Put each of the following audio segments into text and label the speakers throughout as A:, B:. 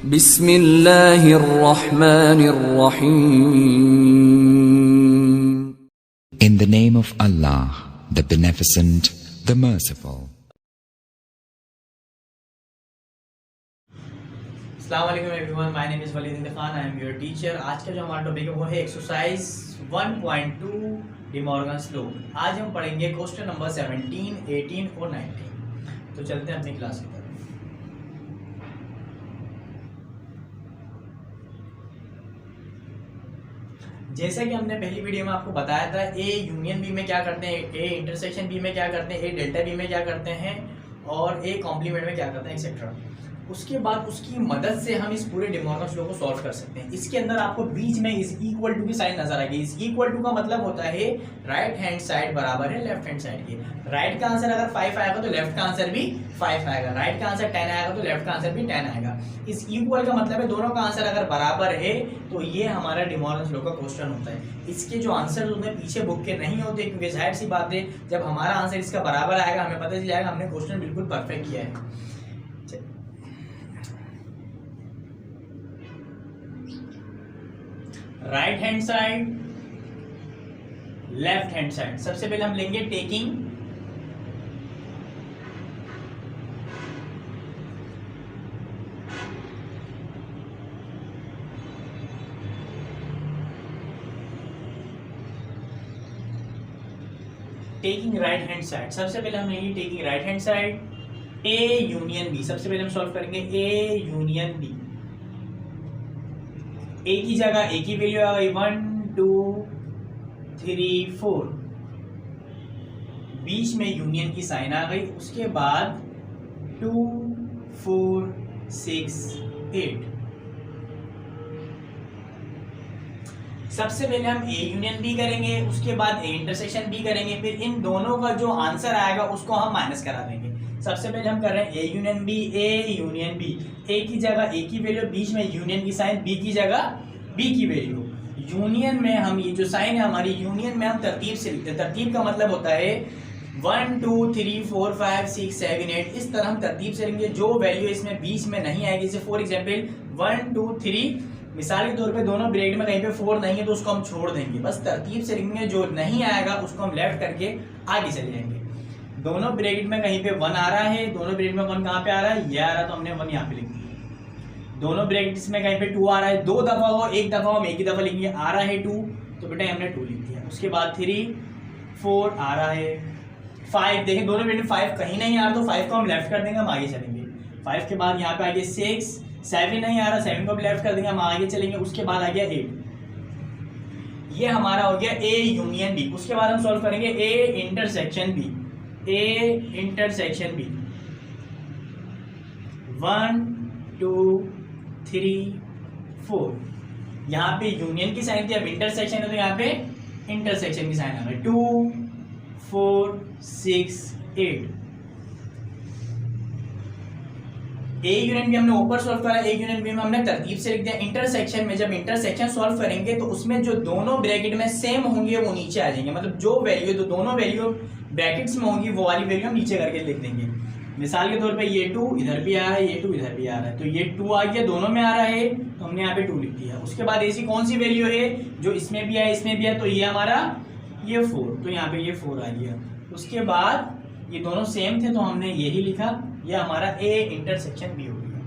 A: बिस्मिल्लाहिर्रहमानिर्रहीम।
B: In the name of Allah, the Beneficent, the Merciful.
C: अस्सलामुअलैकुम everyone, my name is Waleed Khan, I am your teacher. आज का जो हमारा टॉपिक है वो है एक्सरसाइज 1.2 डिमॉर्गन्स लॉ। आज हम पढ़ेंगे क्वेश्चन नंबर 17, 18 और 19। तो चलते हैं अपनी क्लास की तरफ। जैसा कि हमने पहली वीडियो में आपको बताया था, ए यूनियन बी में क्या करते हैं, ए इंटरसेक्शन बी में क्या करते हैं, ए डेल्टा बी में क्या करते हैं और ए कॉम्प्लीमेंट में क्या करते हैं, एक्सेट्रा। उसके बाद उसकी मदद से हम इस पूरे डिमॉर्गन्स लॉ को सॉल्व कर सकते हैं। इसके अंदर आपको बीच में इस इक्वल टू की साइन नजर आएगी। इस इक्वल टू का मतलब होता है राइट हैंड साइड बराबर है लेफ्ट हैंड साइड के। राइट का आंसर अगर 5 आएगा तो लेफ्ट का आंसर भी 5 आएगा। राइट का आंसर 10 आएगा तो लेफ्ट का आंसर भी 10 आएगा। इस इक्वल का मतलब है दोनों का आंसर अगर बराबर है तो ये हमारा डिमॉर्गन्स लॉ का क्वेश्चन होता है। इसके जो आंसर होते हैं पीछे बुक के नहीं होते, क्योंकि जाहिर सी बात है जब हमारा आंसर इसका बराबर आएगा हमें पता चल जाएगा हमने क्वेश्चन बिल्कुल परफेक्ट किया है। Right hand side, left hand side. सबसे पहले हम लेंगे टेकिंग राइट हैंड साइड। सबसे पहले हम लेंगे taking right hand side, a union b. सबसे पहले हम सॉल्व करेंगे ए यूनियन बी। ए की जगह ए की वैल्यू आ गई 1 2 3 4। बीच में यूनियन की साइन आ गई। उसके बाद 2 4 6 8। सबसे पहले हम ए यूनियन बी करेंगे, उसके बाद ए इंटरसेक्शन बी करेंगे, फिर इन दोनों का जो आंसर आएगा उसको हम माइनस करा देंगे। सबसे पहले हम कर रहे हैं A union B, A union B. A की जगह ए की वैल्यू, बीच में यूनियन की साइन, बी की जगह बी की वैल्यू। यूनियन में हम ये जो साइन है हमारी यूनियन में हम तरतीब से लिखते हैं। तरतीब का मतलब होता है 1 2 3 4 5 6 7 8। इस तरह हम तरतीब से लेंगे। जो वैल्यू इसमें बीच में नहीं आएगी, जैसे फॉर एग्जाम्पल 1 2 3, मिसाल के तौर पे दोनों ब्रैकेट में कहीं पे 4 नहीं है तो उसको हम छोड़ देंगे। बस तरतीब से लिखेंगे, जो नहीं आएगा उसको हम लेफ्ट करके आगे चले जाएंगे। दोनों ब्रैकेट में कहीं पे 1 आ रहा है, दोनों ब्रैकेट में 1 कहाँ पे आ रहा है, ये आ रहा है तो हमने 1 यहाँ पे लिख दिया। दोनों ब्रैकेट्स में कहीं पे 2 आ रहा है, 2 दफा हो, एक दफा हम एक ही दफा लिखेंगे। आ रहा है 2 तो बेटा हमने 2 लिख दिया। उसके बाद 3 4 आ रहा है। 5 देखें दोनों ब्रैकेट 5 कहीं नहीं आ रहा तो 5 को हम लेफ्ट कर देंगे, हम आगे चलेंगे। 5 के बाद यहाँ पे आगे 6 7 नहीं आ रहा, 7 को भी लेफ्ट कर देंगे, हम आगे चलेंगे। उसके बाद आ गया 8। ये हमारा हो गया ए यूनियन बी। उसके बाद हम सॉल्व करेंगे a intersection b. A intersection b 1 2 3 4। यहाँ पे यूनियन की साइन थी, अब इंटरसेक्शन है तो यहाँ पे इंटरसेक्शन की साइन आ गई। 2 4 6 8। ए यूनियन भी हमने ऊपर सॉल्व करा, ए यूनियन बी में हमने तरतीब से लिख दिया। इंटरसेक्शन में जब इंटरसेक्शन सॉल्व करेंगे तो उसमें जो दोनों ब्रैकेट में सेम होंगे वो नीचे आ जाएंगे। मतलब जो वैल्यू तो दोनों वैल्यू ब्रैकेट्स में होंगी वो वाली वैल्यू हम नीचे करके लिख देंगे। मिसाल के तौर पे ये 2 इधर भी आ रहा है, ये 2 इधर भी आ रहा है, तो ये 2 आ गया, दोनों में आ रहा है तो हमने यहाँ पे 2 लिख दिया। उसके बाद ऐसी कौन सी वैल्यू है जो इसमें भी है इसमें भी है, तो ये हमारा ये 4, तो यहाँ पे ये 4 आ गया। उसके बाद ये दोनों सेम थे तो हमने यही लिखा, ये हमारा ए इंटरसेक्शन बी हो गया।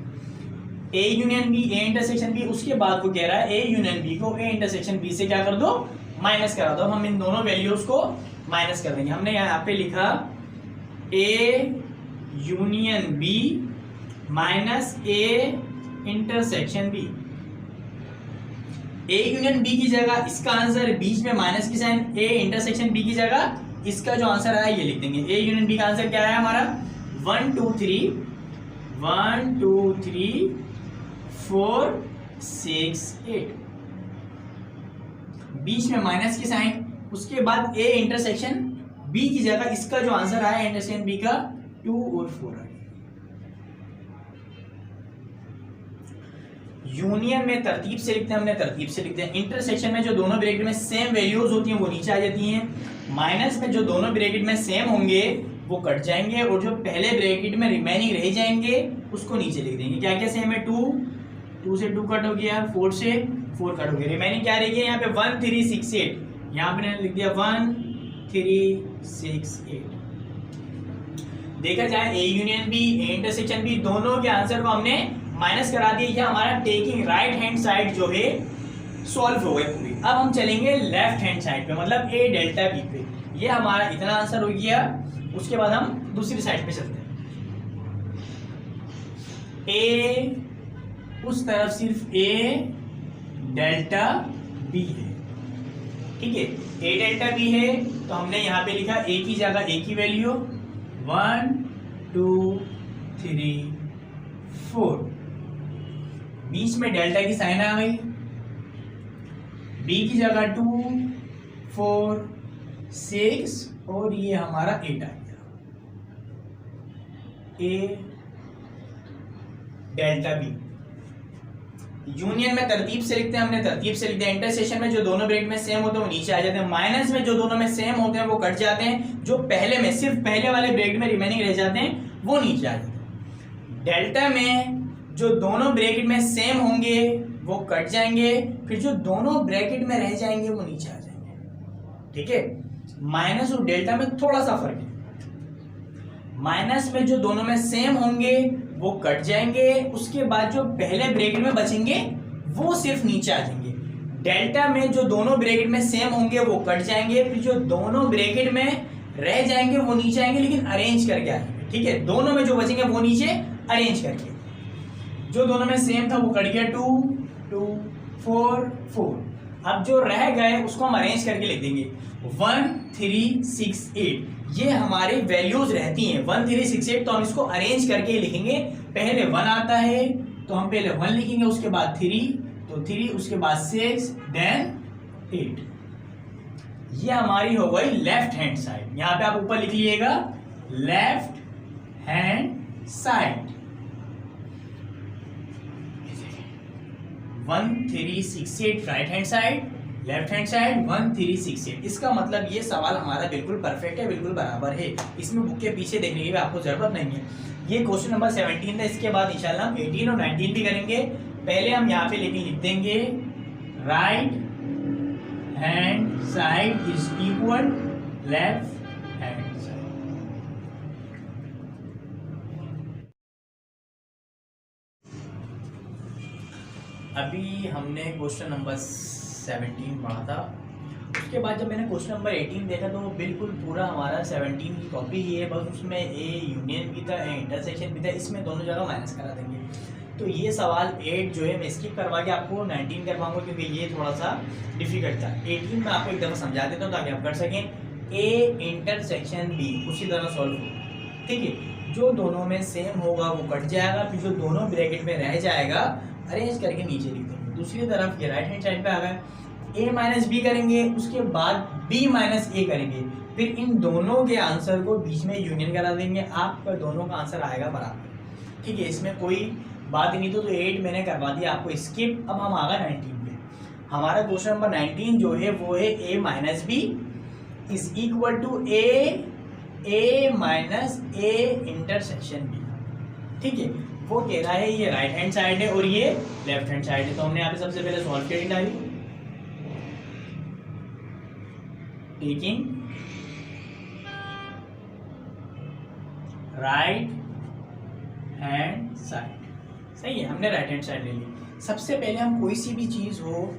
C: A union B, a intersection b. उसके बाद वो कह रहा है ए यूनियन बी को ए इंटरसेक्शन बी से क्या कर दो, माइनस करा दो। हम इन दोनों वैल्यूज को माइनस कर देंगे। हमने यहाँ पे लिखा a union b minus a intersection b. A union b की जगह इसका आंसर बीच में माइनस की साइन, ए इंटरसेक्शन बी की जगह इसका जो आंसर आया ये लिख देंगे। ए यूनियन बी का आंसर क्या है हमारा 1 2 3 4 6 8। बीच में माइनस की साइन, उसके बाद ए इंटरसेक्शन बी की जगह इसका जो आंसर आया इंटरसेक्शन बी का 2 और 4 आ गया। यूनियन में तरतीब से लिखते हैं, हमने तरतीब से लिखते हैं। इंटरसेक्शन में जो दोनों ब्रैकेट में सेम वैल्यूज होती हैं वो नीचे आ जाती हैं। माइनस में जो दोनों ब्रैकेट में सेम होंगे वो कट जाएंगे और जो पहले ब्रैकेट में रिमेनिंग रह जाएंगे उसको नीचे लिख देंगे। क्या क्या सेम है 2 2 से 2 कट हो गया, 4 से 4 कट हो गया, रिमेनिंग क्या रह गया यहाँ पे 1368, यहाँ पे मैंने लिख दिया 1368। देखा जाए a union B, a intersection b, दोनों के आंसर को हमने माइनस करा दिया। ये हमारा टेकिंग राइट हैंड साइड जो है सॉल्व हो गई पूरी। अब हम चलेंगे लेफ्ट हैंड साइड पे, मतलब ए डेल्टा बी पे। ये हमारा इतना आंसर हो गया। उसके बाद हम दूसरी साइड पे चलते हैं। ए उस तरफ सिर्फ ए डेल्टा बी है, ठीक है, ए डेल्टा बी है, तो हमने यहाँ पे लिखा ए की जगह ए की वैल्यू 1 2 3 4, बीच में डेल्टा की साइन आ गई, बी की जगह 2 4 6 और ये हमारा 8 आ गया, ए डेल्टा बी। यूनियन में तरतीब से लिखते हैं, हमने तरतीब से लिख दिया। इंटरसेक्शन में जो दोनों ब्रैकेट में सेम होते हैं वो नीचे आ जाते हैं, माइनस में जो दोनों में सेम होते हैं वो कट जाते हैं, जो पहले में सिर्फ पहले वाले ब्रैकेट में रिमेनिंग रह जाते हैं वो नीचे आ जाते हैं। डेल्टा में जो दोनों ब्रैकेट में सेम होंगे वो कट जाएंगे, फिर जो दोनों ब्रैकेट में रह जाएंगे वो नीचे आ जाएंगे, ठीक है। माइनस और डेल्टा में थोड़ा सा फर्क है, माइनस में जो दोनों में सेम होंगे वो कट जाएंगे, उसके बाद जो पहले ब्रैकेट में बचेंगे वो सिर्फ नीचे आ जाएंगे। डेल्टा में जो दोनों ब्रैकेट में सेम होंगे वो कट जाएंगे, फिर जो दोनों ब्रैकेट में रह जाएंगे वो नीचे आएंगे, लेकिन अरेंज करके आएंगे, ठीक है। दोनों में जो बचेंगे वो नीचे अरेंज करके, जो दोनों में सेम था वो कट गया 2 2 4 4। अब जो रह गए उसको हम अरेंज करके लिख देंगे 1 3 6 8। ये हमारी वैल्यूज रहती हैं 1 3 6 8, तो हम इसको अरेंज करके लिखेंगे। पहले 1 आता है तो हम पहले 1 लिखेंगे, उसके बाद 3 तो 3, उसके बाद 6 देन 8। ये हमारी हो गई लेफ्ट हैंड साइड। यहां पे आप ऊपर लिख लीजिएगा left hand side 1 3 6 8, right hand side, left hand side 1 3 6 8। इसका मतलब ये सवाल हमारा बिल्कुल परफेक्ट है, बिल्कुल बराबर है, इसमें बुक के पीछे देखने की भी आपको जरूरत नहीं है। ये क्वेश्चन नंबर 17 था। इसके बाद इंशाल्लाह हम 18 और 19 भी करेंगे। पहले हम यहाँ पे लेके लिख देंगे right hand side is equal left hand side. अभी हमने क्वेश्चन नंबर 17 पढ़ा था। उसके बाद जब मैंने क्वेश्चन नंबर 18 देखा तो बिल्कुल पूरा हमारा 17 की कॉपी ही है, बस उसमें ए यूनियन भी था, ए इंटरसेक्शन भी था, इसमें दोनों जगह माइनस करा देंगे। तो ये सवाल 8 जो है मैं स्किप करवा के आपको 19 करवाऊंगा, क्योंकि ये थोड़ा सा डिफिकल्ट था। 18 में आपको एक दफ़ा समझा देता हूँ ताकि आप कर सकें। ए इंटरसेक्शन बी उसी तरह सॉल्व होगा, ठीक है। जो दोनों में सेम होगा वो कट जाएगा, फिर जो दोनों ब्रैकेट में रह जाएगा अरेंज करके नीचे लिख देंगे। दूसरी तरफ ये राइट हैंड साइड पे आ गए, a माइनस बी करेंगे, उसके बाद b माइनस ए करेंगे, फिर इन दोनों के आंसर को बीच में यूनियन करा देंगे, आपका दोनों का आंसर आएगा बराबर, ठीक है। इसमें कोई बात ही नहीं। तो 8 मैंने करवा दिया आपको स्किप। अब हम आ गए 19 पे। हमारा क्वेश्चन नंबर 19 जो है वो है a minus B is equal to a minus a intersection b, ठीक है। वो कह रहा है ये राइट हैंड साइड है और ये लेफ्ट हैंड साइड है, तो हमने यहाँ पे सबसे पहले सॉल्व किया डाली, टेकिंग राइट हैंड साइड। सही है, हमने राइट हैंड साइड ले ली। सबसे पहले हम कोई सी भी चीज हो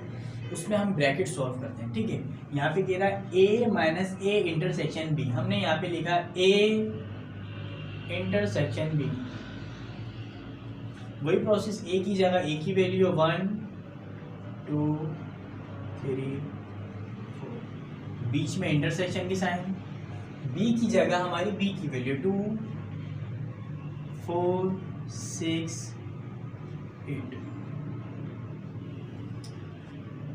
C: उसमें हम ब्रैकेट सॉल्व करते हैं, ठीक है। यहाँ पे कह रहा है a minus a intersection b, हमने यहाँ पे लिखा a इंटरसेक्शन b। वही प्रोसेस, a की जगह a की वैल्यू 1 2 3 4, बीच में इंटरसेक्शन की साइन, b की जगह हमारी b की वैल्यू 2 4 6 8।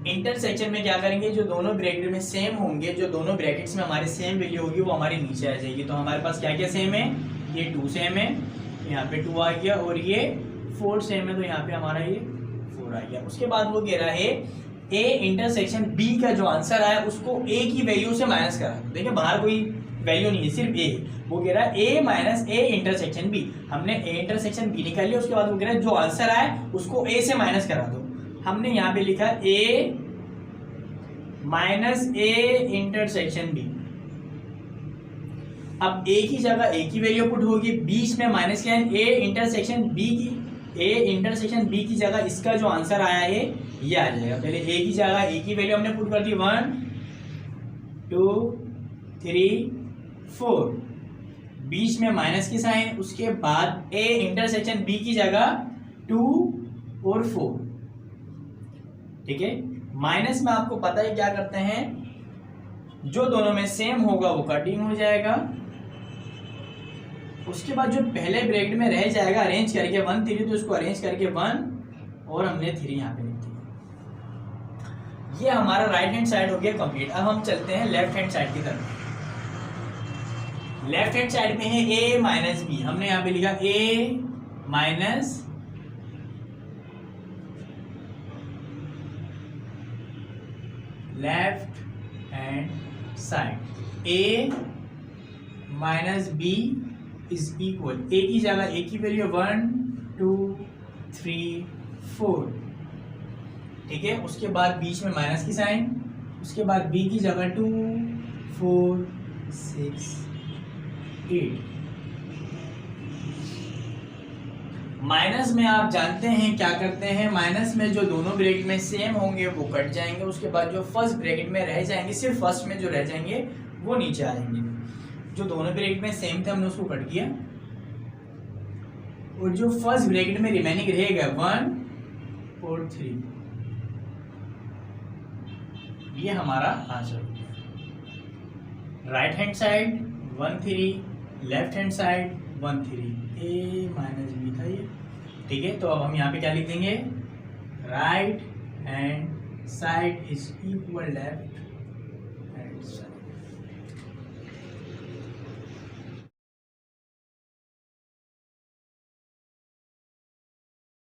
C: इंटरसेक्शन में क्या करेंगे, जो दोनों ब्रैकेट में सेम होंगे, जो दोनों ब्रैकेट्स में हमारी सेम वैल्यू होगी वो हमारे नीचे आ जाएगी। तो हमारे पास क्या क्या सेम है, ये 2 सेम है, यहाँ पे 2 आ गया, और ये 4 सेम है, तो यहाँ पे हमारा ये 4 आ गया। उसके बाद वो कह रहा है ए इंटरसेक्शन बी का जो आंसर आया उसको ए की वैल्यू से माइनस करा। देखिए बाहर कोई वैल्यू नहीं है, सिर्फ ए। वो कह रहा है ए माइनस ए इंटरसेक्शन बी। हमने ए इंटरसेक्शन बी निकाल लिया, उसके बाद वो कह रहा है जो आंसर आए उसको ए से माइनस करा दो। हमने यहाँ पे लिखा A minus a intersection B. अब ए की जगह ए की वैल्यू पुट होगी, बीच में माइनस क्या है, ए इंटरसेक्शन बी की, ए इंटरसेक्शन बी की जगह इसका जो आंसर आया है ये आ जाएगा। पहले ए की जगह ए की वैल्यू हमने पुट कर दी 1 2 3 4, बीच में माइनस की साइन, उसके बाद ए इंटरसेक्शन बी की जगह 2 और 4। ठीक है, माइनस में आपको पता है क्या करते हैं, जो दोनों में सेम होगा वो कटिंग हो जाएगा। उसके बाद जो पहले ब्रैकेट में रह जाएगा अरेंज करके 1 3, तो इसको अरेंज करके 1 और हमने 3 यहाँ पे लिख दिया। ये हमारा राइट हैंड साइड हो गया कंप्लीट। अब हम चलते हैं लेफ्ट हैंड साइड की तरफ। लेफ्ट हैंड साइड में है ए माइनस बी। हमने यहाँ पे लिखा A minus left hand side, A minus B is equal, A की जगह ए की वैल्यू 1 2 3 4। ठीक है, उसके बाद बीच में माइनस की साइन, उसके बाद बी की जगह 2 4 6 8। माइनस में आप जानते हैं क्या करते हैं, माइनस में जो दोनों ब्रैकेट में सेम होंगे वो कट जाएंगे। उसके बाद जो फर्स्ट ब्रैकेट में रह जाएंगे, सिर्फ फर्स्ट में जो रह जाएंगे वो नीचे आ जाएंगे। जो दोनों ब्रैकेट में सेम थे हमने उसको कट किया, और जो फर्स्ट ब्रैकेट में रिमेनिंग रहेगा 1 और 3, ये हमारा आंसर हो गया। Right hand side 1 3, left hand side 1 3, ए माइनस बी था ये। ठीक है, तो अब हम यहाँ पे क्या लिख देंगे, right hand side is equal left hand side.